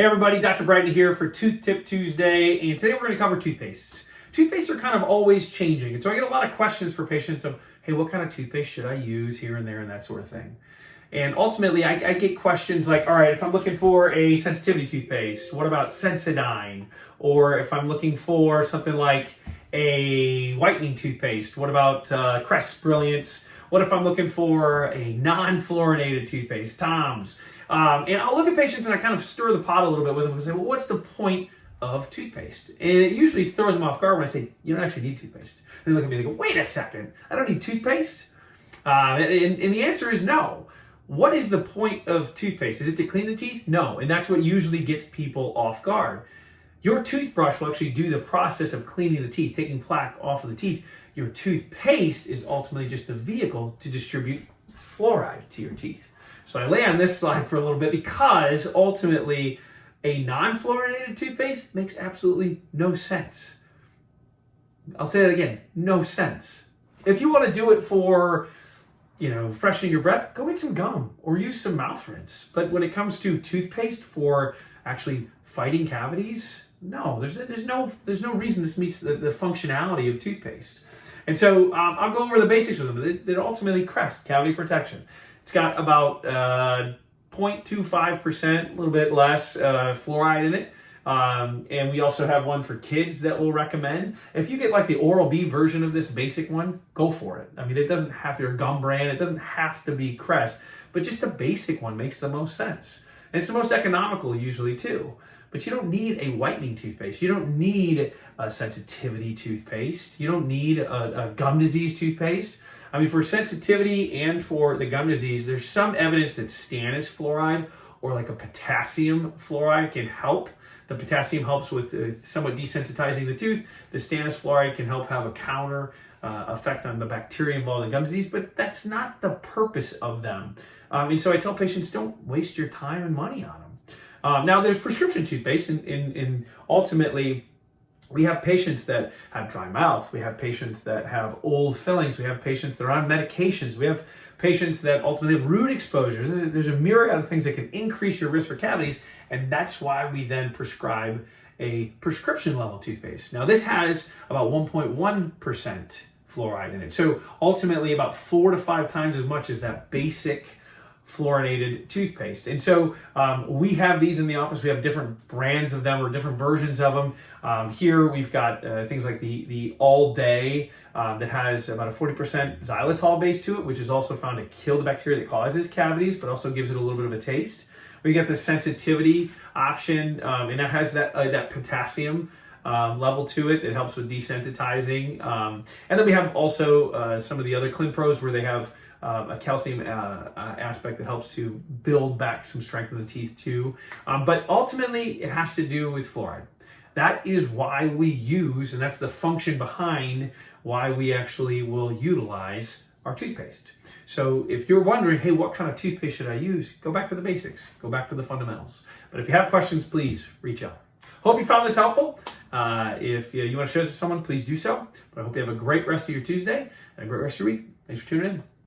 Hey everybody, Dr. Bryton here for Tooth Tip Tuesday, and today we're going to cover toothpastes. Toothpastes are kind of always changing, and so I get a lot of questions for patients of, hey, what kind of toothpaste should I use here and there and that sort of thing. And ultimately, I get questions like, all right, if I'm looking for a sensitivity toothpaste, what about Sensodyne? Or if I'm looking for something like a whitening toothpaste, what about Crest Brilliance? What if I'm looking for a non-fluorinated toothpaste, Tom's? And I'll look at patients and I kind of stir the pot a little bit with them and say, well, what's the point of toothpaste? And it usually throws them off guard when I say, you don't actually need toothpaste. They look at me and they go, wait a second, I don't need toothpaste? And the answer is no. What is the point of toothpaste? Is it to clean the teeth? No, and that's what usually gets people off guard. Your toothbrush will actually do the process of cleaning the teeth, taking plaque off of the teeth. Your toothpaste is ultimately just a vehicle to distribute fluoride to your teeth. So I lay on this slide for a little bit because ultimately a non-fluorinated toothpaste makes absolutely no sense. I'll say that again, no sense. If you want to do it for, freshening your breath, go get some gum or use some mouth rinse. But when it comes to toothpaste for actually fighting cavities, no, there's no reason this meets the functionality of toothpaste. And so I'll go over the basics with them. It ultimately Crest cavity protection. It's got about 0.25%, a little bit less fluoride in it. And we also have one for kids that we'll recommend. If you get like the Oral-B version of this basic one, go for it. I mean, it doesn't have to be a gum brand. It doesn't have to be Crest, but just a basic one makes the most sense. And it's the most economical usually too. But you don't need a whitening toothpaste. You don't need a sensitivity toothpaste. You don't need a gum disease toothpaste. I mean, for sensitivity and for the gum disease, there's some evidence that stannous fluoride or like a potassium fluoride can help. The potassium helps with somewhat desensitizing the tooth. The stannous fluoride can help have a counter effect on the bacteria involved in gum disease, but that's not the purpose of them. And so I tell patients, don't waste your time and money on them. Now, there's prescription toothpaste, and ultimately, we have patients that have dry mouth. We have patients that have old fillings. We have patients that are on medications. We have patients that ultimately have root exposures. There's a myriad of things that can increase your risk for cavities, and that's why we then prescribe a prescription level toothpaste. Now, this has about 1.1% fluoride in it. So ultimately, about 4 to 5 times as much as that basic fluorinated toothpaste. And so we have these in the office. We have different brands of them or different versions of them. Here we've got things like the All Day that has about a 40% xylitol base to it, which is also found to kill the bacteria that causes cavities, but also gives it a little bit of a taste. We get the sensitivity option, and that has that potassium level to it that helps with desensitizing. And then we have also some of the other ClinPros where they have a calcium aspect that helps to build back some strength in the teeth too. But ultimately, it has to do with fluoride. That is why we use, and that's the function behind why we actually will utilize our toothpaste. So if you're wondering, hey, what kind of toothpaste should I use? Go back to the basics. Go back to the fundamentals. But if you have questions, please reach out. Hope you found this helpful. If you want to share this with someone, please do so. But I hope you have a great rest of your Tuesday and a great rest of your week. Thanks for tuning in.